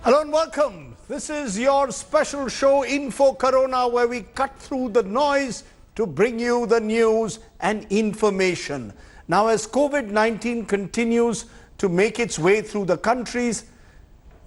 Hello and welcome. This is your special show Info Corona, where we cut through the noise to bring you the news and information. Now, as COVID-19 continues to make its way through the countries,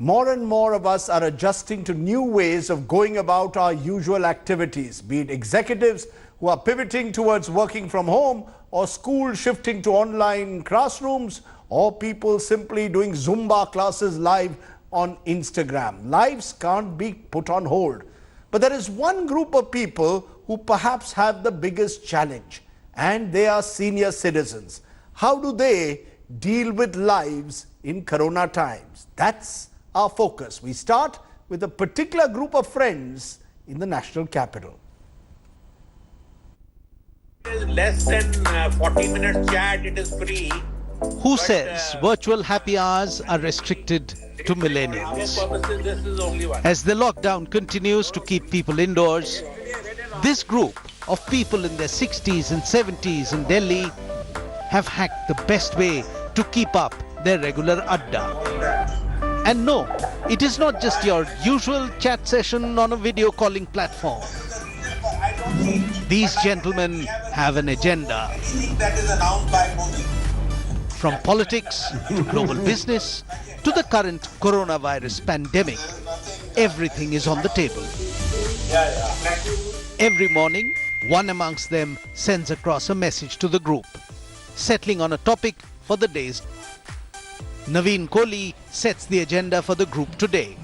more and more of us are adjusting to new ways of going about our usual activities, be it executives who are pivoting towards working from home, or schools shifting to online classrooms, or people simply doing Zumba classes live on Instagram. Lives can't be put on hold. But there is one group of people who perhaps have the biggest challenge, and they are senior citizens. How do they deal with lives in Corona times? That's our focus. We start with a particular group of friends in the national capital. It is less than 40 minutes chat, it is free. Who says virtual happy hours are restricted to millennials? This is only one. As the lockdown continues to keep people indoors, this group of people in their 60s and 70s in Delhi have hacked the best way to keep up their regular adda. And no, it is not just your usual chat session on a video calling platform. These gentlemen have an agenda. That is announced by Modi. From politics to global business to the current coronavirus pandemic, everything is on the table. Every morning, one amongst them sends across a message to the group, settling on a topic for the day's. Naveen Kohli sets the agenda for the group today.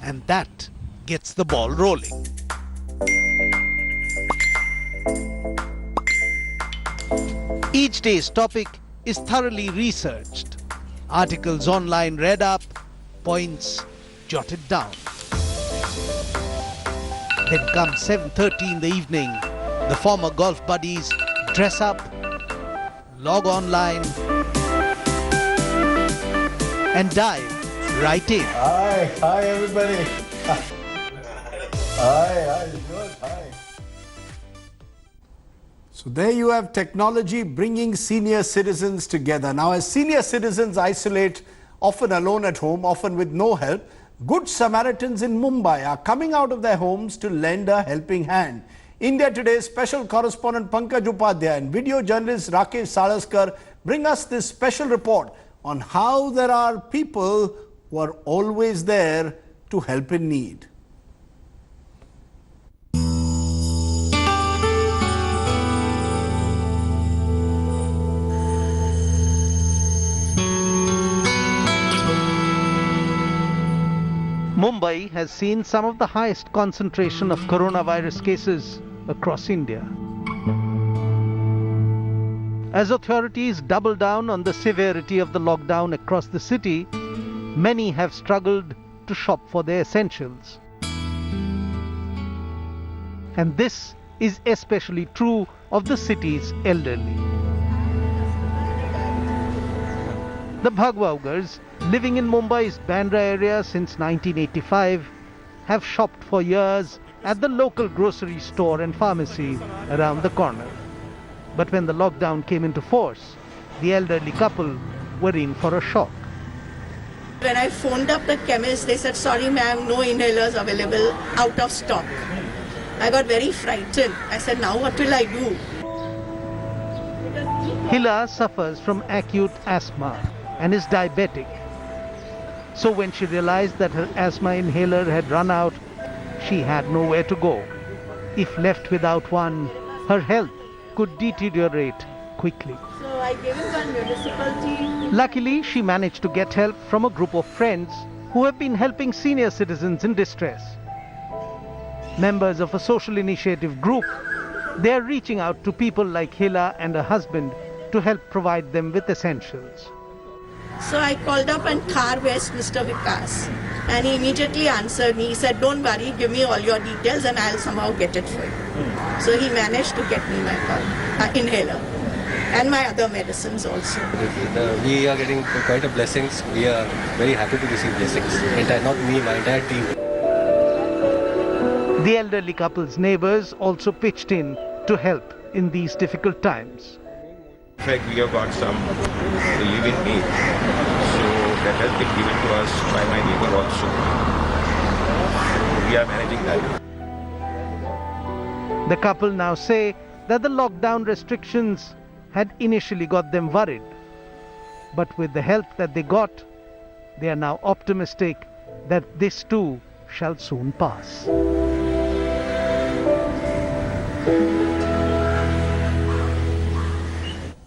And that gets the ball rolling. Each day's topic is thoroughly researched. Articles online read up, points jotted down. Then comes 7:30 in the evening. The former golf buddies dress up, log online, and dive right in. Hi everybody. Hi, good, hi. So there you have technology bringing senior citizens together. Now, as senior citizens isolate, often alone at home, often with no help, Good Samaritans in Mumbai are coming out of their homes to lend a helping hand. India Today's special correspondent Pankaj Upadhyay and video journalist Rakesh Salaskar bring us this special report on how there are people who are always there to help in need. Mumbai has seen some of the highest concentration of coronavirus cases across India. As authorities double down on the severity of the lockdown across the city, many have struggled to shop for their essentials. And this is especially true of the city's elderly. The Bhagwaugars, living in Mumbai's Bandra area since 1985, have shopped for years at the local grocery store and pharmacy around the corner. But when the lockdown came into force, the elderly couple were in for a shock. When I phoned up the chemist, they said, "Sorry ma'am, no inhalers available, out of stock." I got very frightened. I said, "Now what will I do?" Hila suffers from acute asthma and is diabetic. So when she realized that her asthma inhaler had run out, she had nowhere to go. If left without one, her health could deteriorate quickly. So I gave it one municipality. Luckily, she managed to get help from a group of friends who have been helping senior citizens in distress. Members of a social initiative group, they are reaching out to people like Hila and her husband to help provide them with essentials. So I called up and Khar West Mr. Vikas, and he immediately answered me. He said, "Don't worry, give me all your details and I'll somehow get it for you." So he managed to get me my inhaler and my other medicines also. We are getting quite a blessings. We are very happy to receive blessings. Not me, my entire team. The elderly couple's neighbors also pitched in to help in these difficult times. In fact, we have got some living need, so that has been given to us by my neighbor also. So we are managing that. The couple now say that the lockdown restrictions had initially got them worried. But with the help that they got, they are now optimistic that this too shall soon pass.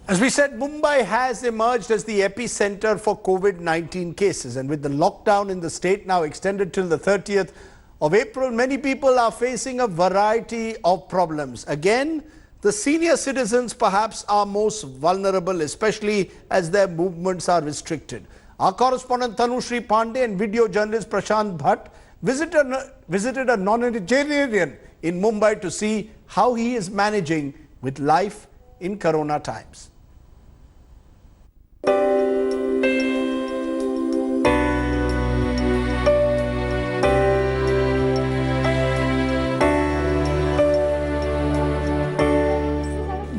As we said, Mumbai has emerged as the epicenter for COVID-19 cases, and with the lockdown in the state now extended till the 30th of April, many people are facing a variety of problems. Again, the senior citizens perhaps are most vulnerable, especially as their movements are restricted. Our correspondent Tanushri Pandey and video journalist Prashant Bhatt visited a nonagenarian in Mumbai to see how he is managing with life in Corona times.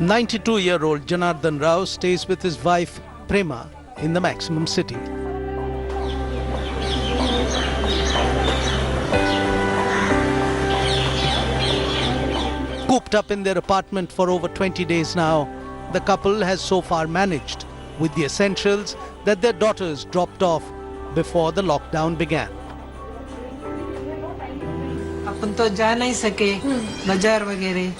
"92-year-old Janardhan Rao stays with his wife Prema in the maximum city. Cooped up in their apartment for over 20 days now, the couple has so far managed with the essentials that their daughters dropped off before the lockdown began. अपन तो जा नहीं सके बाजार वगैरह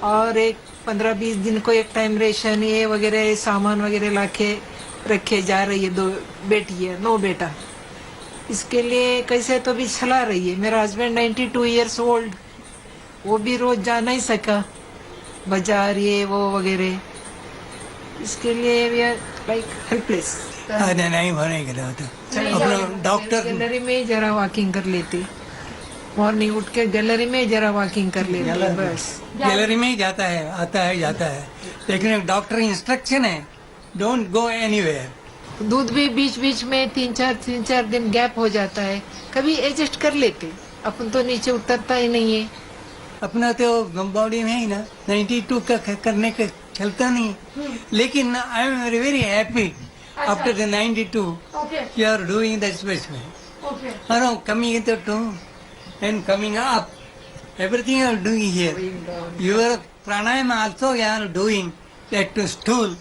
और एक 15-20 दिन को एक टाइम रेशन ये वगैरह सामान वगैरह लाके रखे जा रही है। 2 बेटी है 9 बेटा, इसके लिए कैसे तो भी चला रही है। मेरा हस्बैंड 92 इयर्स ओल्ड, वो भी रोज जा नहीं सका बाजार ये वो वगैरह, इसके लिए वी आर लाइक हेल्पलेस। नहीं भरने के लिए अपना डॉक्टर गैलरी में जरा वॉकिंग कर लेती, मॉर्निंग उठ के गैलरी में जरा वॉकिंग कर लेती, बस गैलरी में ही जाता है, आता है जाता है, लेकिन डॉक्टर इंस्ट्रक्शन है डोंट गो एनीवेयर। दूध भी बीच बीच में 3-4 दिन गैप हो जाता है, कभी एडजस्ट कर लेते, अपन तो नीचे उतरता ही नहीं है। अपना तो बॉडी में ही ना 92 का करने का चलता नहीं, लेकिन I am very happy after the 92 you are doing that special और coming to and coming up, everything you are doing here. Your pranayama also you are doing that to stool,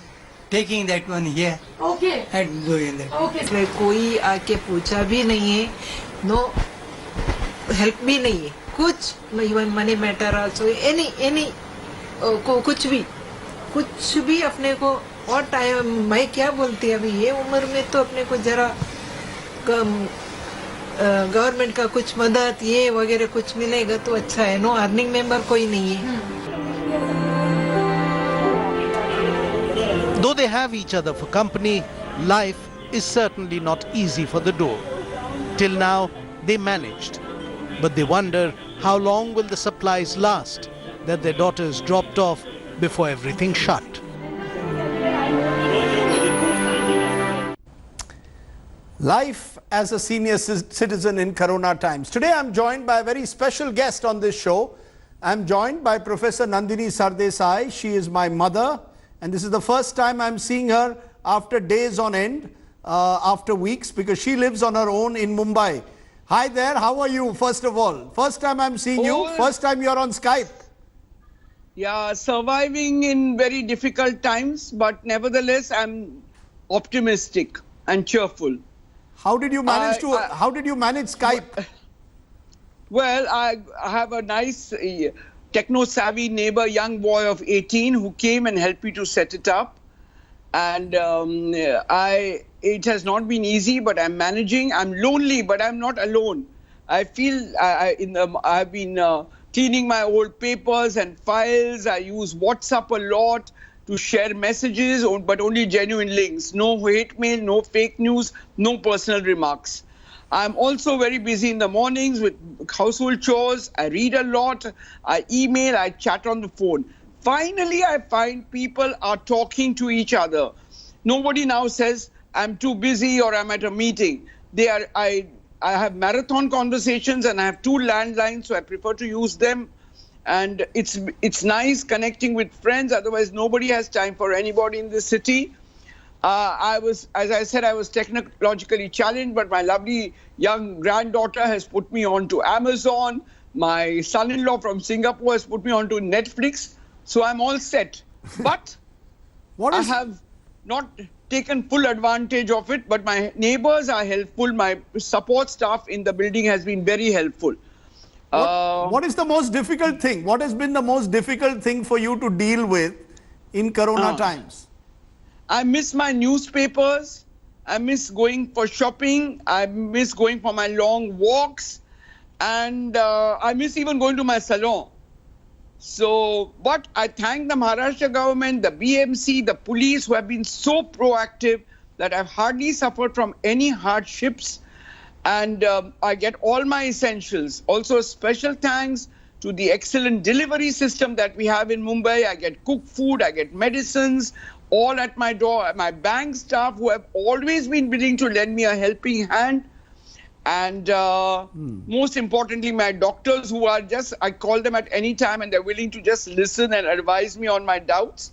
taking that one here. Okay. And doing that. Okay. कोई आके पूछा भी नहीं है, no help भी नहीं है, कुछ even money matter also any कुछ भी अपने को और टाइम मैं क्या बोलती अभी ये उम्र में तो अपने को जरा गवर्नमेंट का कुछ मदद ये वगैरह कुछ मिलेगा तो अच्छा है। नो अर्निंग मेंबर कोई नहीं है। Though they have each other for company, life is certainly not easy for the duo. Till now, they managed. But they wonder how long will the supplies last that their daughters dropped off before everything shut. Life as a senior citizen in Corona times. Today I'm joined by a very special guest on this show. I'm joined by Professor Nandini Sardesai. She is my mother, and this is the first time I'm seeing her after days on end, after weeks, because she lives on her own in Mumbai. Hi there, how are you first of all? First time I'm seeing you, first time you're on Skype. Yeah, surviving in very difficult times, but nevertheless I'm optimistic and cheerful. How did you manage how did you manage Skype? Well, I have a nice techno-savvy neighbor, young boy of 18, who came and helped me to set it up. And it has not been easy, but I'm managing. I'm lonely, but I'm not alone. I feel I've been cleaning my old papers and files. I use WhatsApp a lot to share messages, but only genuine links. No hate mail, no fake news, no personal remarks. I'm also very busy in the mornings with household chores. I read a lot. I email, I chat on the phone. Finally, I find people are talking to each other. Nobody now says, I'm too busy or I'm at a meeting. I I have marathon conversations and I have 2 landlines, so I prefer to use them. And it's nice connecting with friends. Otherwise, nobody has time for anybody in the city. As I said, I was technologically challenged, but my lovely young granddaughter has put me onto Amazon. My son-in-law from Singapore has put me onto Netflix. So I'm all set. But I have not taken full advantage of it, but my neighbors are helpful. My support staff in the building has been very helpful. What is the most difficult thing? What has been the most difficult thing for you to deal with in Corona times? I miss my newspapers. I miss going for shopping. I miss going for my long walks. And I miss even going to my salon. So, but I thank the Maharashtra government, the BMC, the police who have been so proactive that I've hardly suffered from any hardships. And I get all my essentials. Also, special thanks to the excellent delivery system that we have in Mumbai. I get cooked food, I get medicines, all at my door. My bank staff who have always been willing to lend me a helping hand. And most importantly, my doctors who are I call them at any time and they're willing to just listen and advise me on my doubts.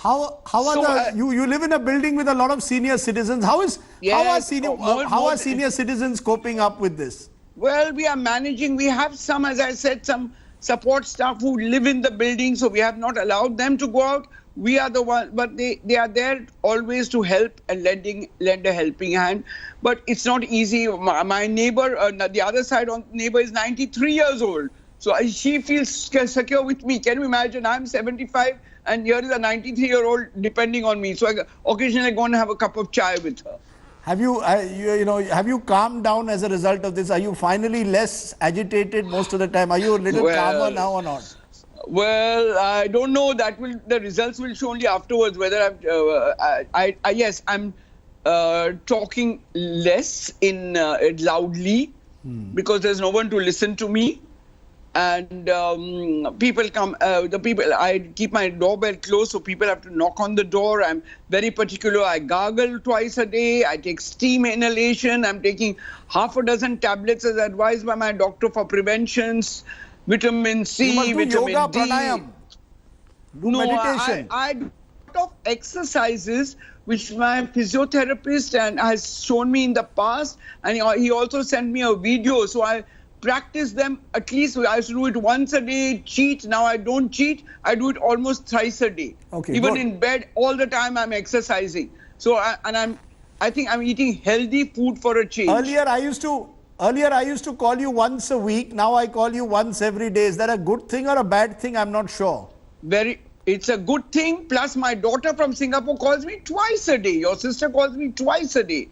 You live in a building with a lot of senior citizens. How are senior citizens coping up with this? Well, we are managing. We have some, as I said, some support staff who live in the building, so we have not allowed them to go out. We are the ones, but they are there always to help and lend a helping hand. But it's not easy. My neighbor, the other side on neighbor is 93 years old. So she feels secure with me. Can you imagine? I'm 75 and here is a 93-year-old depending on me. So occasionally I go and have a cup of chai with her. Have you calmed down as a result of this? Are you finally less agitated most of the time? Are you a little calmer now or not? Well, I don't know. The results will show only afterwards whether I'm talking less loudly because there's no one to listen to me. And people come, I keep my doorbell closed, so people have to knock on the door. I'm very particular. I gargle twice a day. I take steam inhalation. I'm taking half a dozen tablets as advised by my doctor for preventions, vitamin C, you must do vitamin yoga, D. Pranayam. Do meditation. I do a lot of exercises which my physiotherapist has shown me in the past, and he also sent me a video. So I practice them at least. I used to do it once a day, cheat. Now I don't cheat. I do it almost thrice a day. Okay, even good. in bed, all the time I'm exercising. So I think I'm eating healthy food for a change. Earlier I used to call you once a week. Now I call you once every day. Is that a good thing or a bad thing? I'm not sure. It's a good thing. Plus my daughter from Singapore calls me twice a day. Your sister calls me twice a day.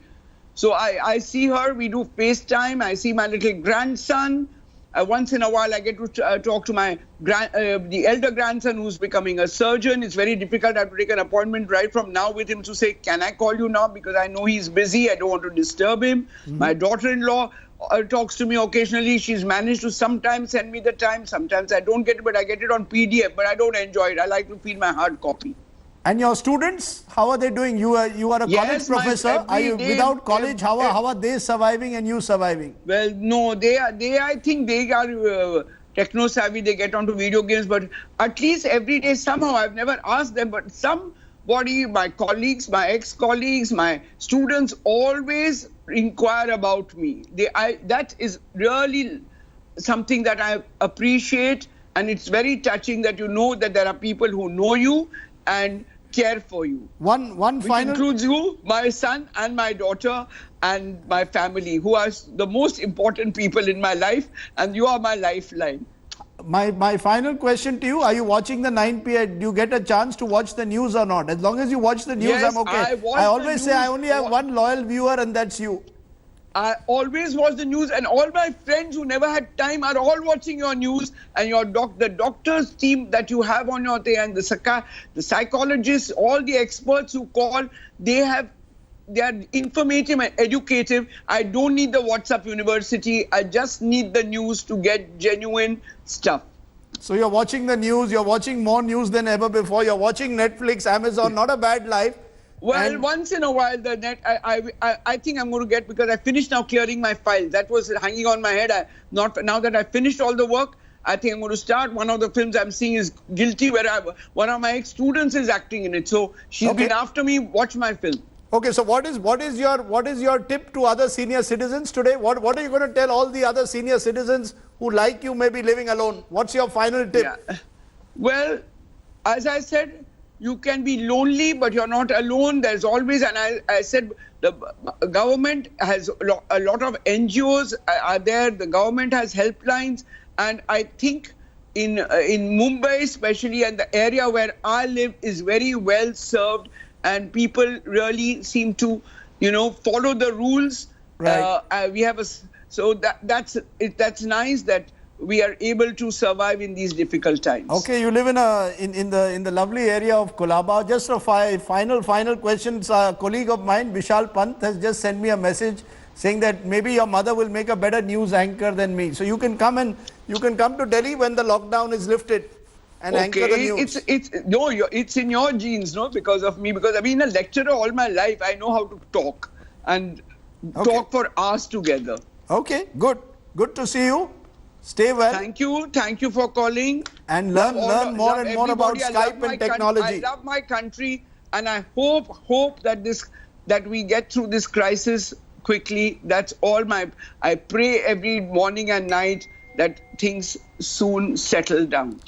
So I see her, we do FaceTime, I see my little grandson. Once in a while I get to talk to my the elder grandson who's becoming a surgeon. It's very difficult. I have to take an appointment right from now with him to say, can I call you now? Because I know he's busy. I don't want to disturb him. My daughter-in-law talks to me occasionally. She's managed to sometimes send me the time. Sometimes I don't get it, but I get it on PDF. But I don't enjoy it. I like to feel my hard copy. And your students, how are they doing? You are a college professor. Are you without college? How are they surviving and you surviving? Well, no, I think they are techno savvy. They get onto video games, but at least every day somehow, I've never asked them, but somebody, my colleagues, my ex-colleagues, my students always inquire about me. That is really something that I appreciate, and it's very touching that you know that there are people who know you and care for you. Which includes you, my son and my daughter and my family, who are the most important people in my life, and you are my lifeline. My final question to you, are you watching the 9 p.m? Do you get a chance to watch the news or not? As long as you watch the news, Yes, I'm okay. I always say I only have one loyal viewer and that's you. I always watch the news, and all my friends who never had time are all watching your news, and the doctors team that you have on your day, and the psychologists, all the experts who call, they are informative and educative. I don't need the WhatsApp university. I just need the news to get genuine stuff. So you're watching the news, you're watching more news than ever before. You're watching Netflix, Amazon, not a bad life. Well, And- once in a while, the net, I think I'm going to get, because I finished now clearing my file. That was hanging on my head. Now that I finished all the work, I think I'm going to start. One of the films I'm seeing is Guilty, where one of my ex-students is acting in it. So she's been after me. Watch my film. Okay, so what is your tip to other senior citizens today? What are you going to tell all the other senior citizens who, like you, may be living alone? What's your final tip? Yeah. Well, as I said, you can be lonely, but you're not alone. There's always, and I said, the government has a lot of NGOs are there. The government has helplines, and I think in Mumbai, especially, and the area where I live, is very well served, and people really seem to, follow the rules. Right. We have that's nice that we are able to survive in these difficult times. Okay, you live in the lovely area of Colaba. Just a final question. A colleague of mine, Vishal Pant, has just sent me a message saying that maybe your mother will make a better news anchor than me. So you can come to Delhi when the lockdown is lifted and anchor the news. It's in your genes, no, because of me. Because I've been a lecturer all my life. I know how to talk and talk for hours together. Okay, good to see you. Stay well. Thank you for calling. And learn more and more about Skype and technology. I love my country, and I hope that we get through this crisis quickly. That's all I pray every morning and night that things soon settle down.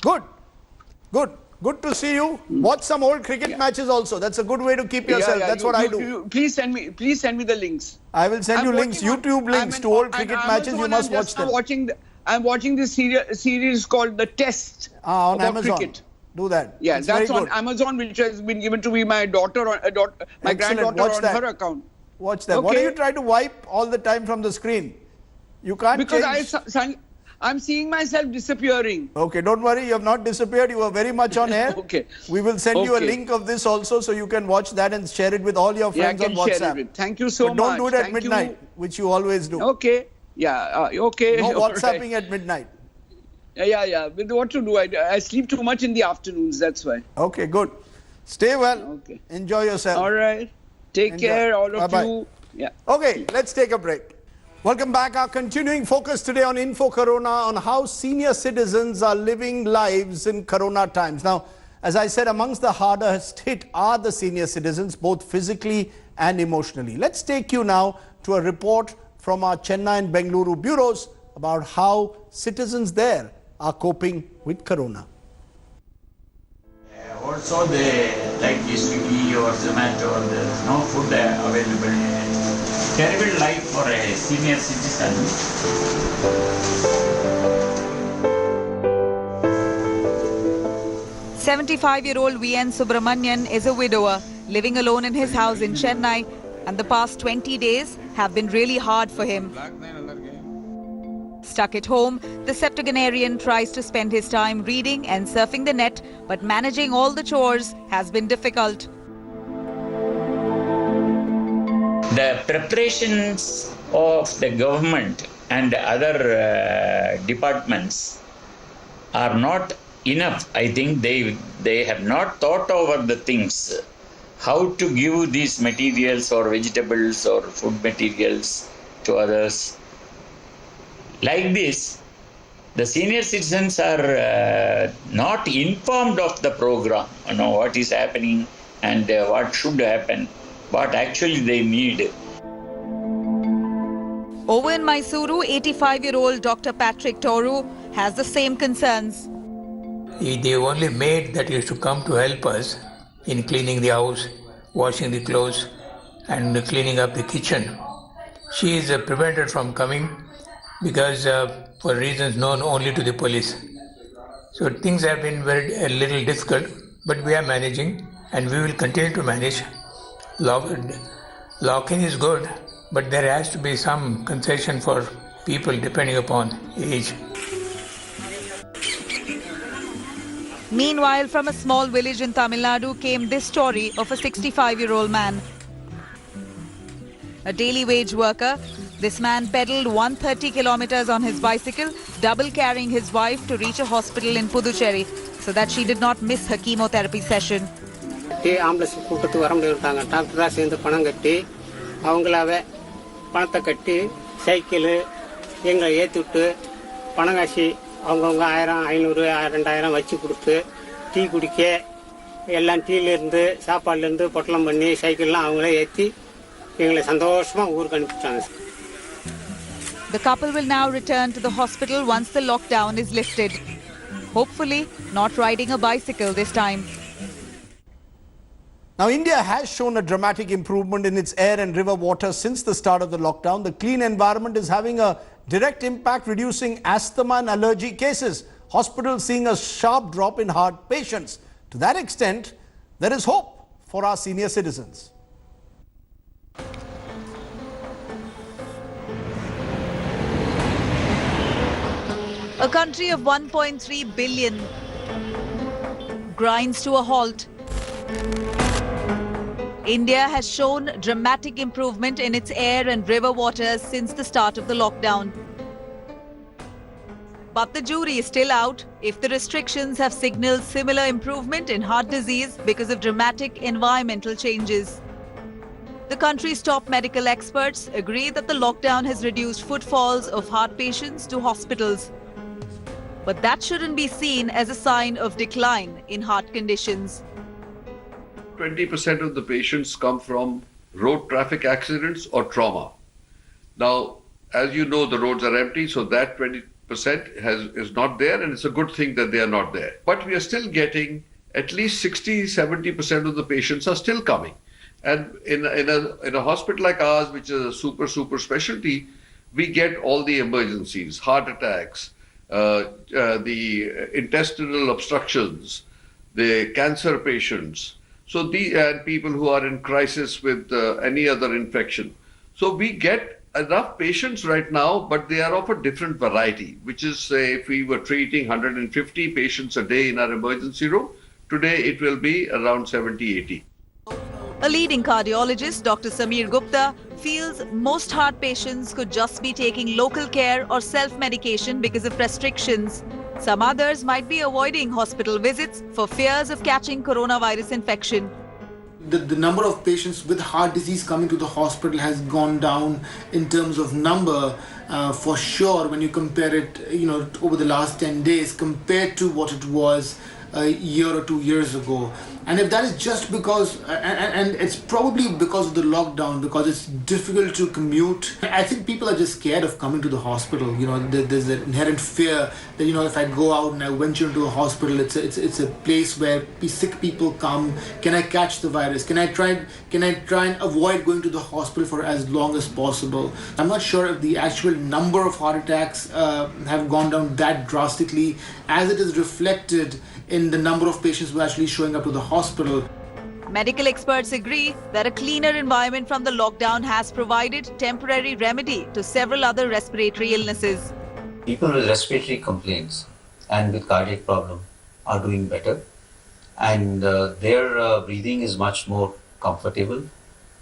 Good to see you. Watch some old cricket matches also. That's a good way to keep yourself. That's what I do. Please send me the links. I will send you links, YouTube links to old cricket matches. You must watch them. I'm watching this series called The Test on about Amazon. cricket. Do that. Yeah, it's that's very on good. Amazon, which has been given to me my granddaughter Watch on that. her account. Watch that. Okay. Why do you try to wipe all the time from the screen? You can't Because I'm seeing myself disappearing. Okay, don't worry. You have not disappeared. You are very much on air. Okay. We will send you a link of this also, so you can watch that and share it with all your friends on WhatsApp. Share it. Thank you so But much. don't do it at midnight, which you always do. Okay. Yeah. Okay. No All WhatsApping right. at midnight. Yeah. But what to do? I sleep too much in the afternoons. That's why. Okay, good. Stay well. Okay. Enjoy yourself. All right. Take Enjoy. care, all of Bye-bye. you. Yeah. Okay, let's take a break. Welcome back. Our continuing focus today on Info Corona, on how senior citizens are living lives in Corona times. Now, as I said, amongst the hardest hit are the senior citizens, both physically and emotionally. Let's take you now to a report from our Chennai and Bengaluru bureaus about how citizens there are coping with Corona. Also, like Swiggy or Zomato, there's no food available. Terrible life for a senior citizen. 75-year-old VN Subramanian is a widower living alone in his house in Chennai, and the past 20 days have been really hard for him. Stuck at home, the septuagenarian tries to spend his time reading and surfing the net, but managing all the chores has been difficult. The preparations of the government and other departments are not enough. I think they have not thought over the things, how to give these materials or vegetables or food materials to others. Like this, the senior citizens are not informed of the program, what is happening and what should happen, what actually they need. Over in Mysuru, 85-year-old Dr. Patrick Toru has the same concerns. The only maid that used to come to help us in cleaning the house, washing the clothes and cleaning up the kitchen, she is prevented from coming because for reasons known only to the police. So things have been a little difficult, but we are managing and we will continue to manage. Lock-in is good, but there has to be some concession for people depending upon age. Meanwhile, from a small village in Tamil Nadu came this story of a 65-year-old man. A daily wage worker, this man pedaled 130 kilometers on his bicycle, double carrying his wife to reach a hospital in Puducherry so that she did not miss her chemotherapy session. கட்டி ambulance கூட்டத்துக்கு வர முடியுட்டாங்க. டாக்டராக சேர்ந்து பணம் கட்டி அவங்களாவே பணத்தை கட்டி சைக்கிள் எங்களை ஏற்றி விட்டு பணம் காசி அவங்கவுங்க 1000, 500, 2000 வச்சு கொடுத்து டீ குடிக்க எல்லாம் டீலேருந்து சாப்பாடுலேருந்து பொட்டலம் பண்ணி சைக்கிள்லாம் அவங்களே ஏற்றி எங்களை சந்தோஷமாக ஊருக்கு அனுப்பிச்சிட்டாங்க. The couple will now return to the hospital once the lockdown is lifted. Hopefully, not riding a bicycle this time. Now, India has shown a dramatic improvement in its air and river water since the start of the lockdown. The clean environment is having a direct impact, reducing asthma and allergy cases. Hospitals seeing a sharp drop in heart patients. To that extent, there is hope for our senior citizens. A country of 1.3 billion grinds to a halt. India has shown dramatic improvement in its air and river waters since the start of the lockdown. But the jury is still out if the restrictions have signaled similar improvement in heart disease because of dramatic environmental changes. The country's top medical experts agree that the lockdown has reduced footfalls of heart patients to hospitals. But that shouldn't be seen as a sign of decline in heart conditions. 20% of the patients come from road traffic accidents or trauma. Now, as you know, the roads are empty, so that 20% is not there, and it's a good thing that they are not there. But we are still getting at least 60-70% of the patients are still coming. And in a hospital like ours, which is a super specialty, we get all the emergencies, heart attacks, the intestinal obstructions, the cancer patients, so and people who are in crisis with any other infection. So we get enough patients right now, but they are of a different variety, which is, say, if we were treating 150 patients a day in our emergency room, today it will be around 70-80. A leading cardiologist, Dr. Sameer Gupta, feels most heart patients could just be taking local care or self-medication because of restrictions. Some others might be avoiding hospital visits for fears of catching coronavirus infection. The number of patients with heart disease coming to the hospital has gone down in terms of number, for sure, when you compare it, over the last 10 days compared to what it was a year or 2 years ago. And if that is just because, and it's probably because of the lockdown, because it's difficult to commute. I think people are just scared of coming to the hospital. There's an inherent fear that, if I go out and I venture into a hospital, it's a place where sick people come. Can I catch the virus? Can I try and avoid going to the hospital for as long as possible? I'm not sure if the actual number of heart attacks have gone down that drastically as it is reflected in the number of patients who are actually showing up to the hospital. Medical experts agree that a cleaner environment from the lockdown has provided temporary remedy to several other respiratory illnesses. People with respiratory complaints and with cardiac problem are doing better, and their breathing is much more comfortable,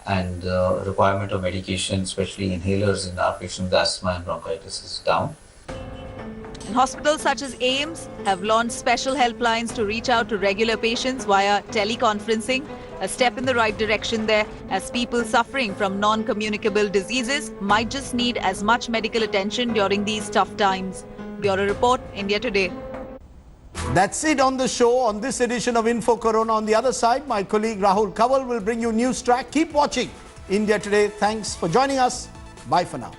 and requirement of medication, especially inhalers in our patients with asthma and bronchitis, is down. Hospitals such as AIIMS have launched special helplines to reach out to regular patients via teleconferencing, a step in the right direction there, as people suffering from non-communicable diseases might just need as much medical attention during these tough times. Bureau Report, India Today. That's it on the show on this edition of Info Corona. On the other side, my colleague Rahul Kawal will bring you News Track. Keep watching India Today. Thanks for joining us. Bye for now.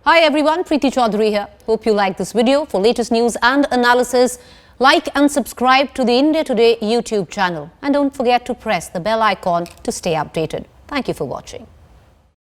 Hi everyone, Preeti Chaudhary here. Hope you like this video. For latest news and analysis, like and subscribe to the India Today YouTube channel. And don't forget to press the bell icon to stay updated. Thank you for watching.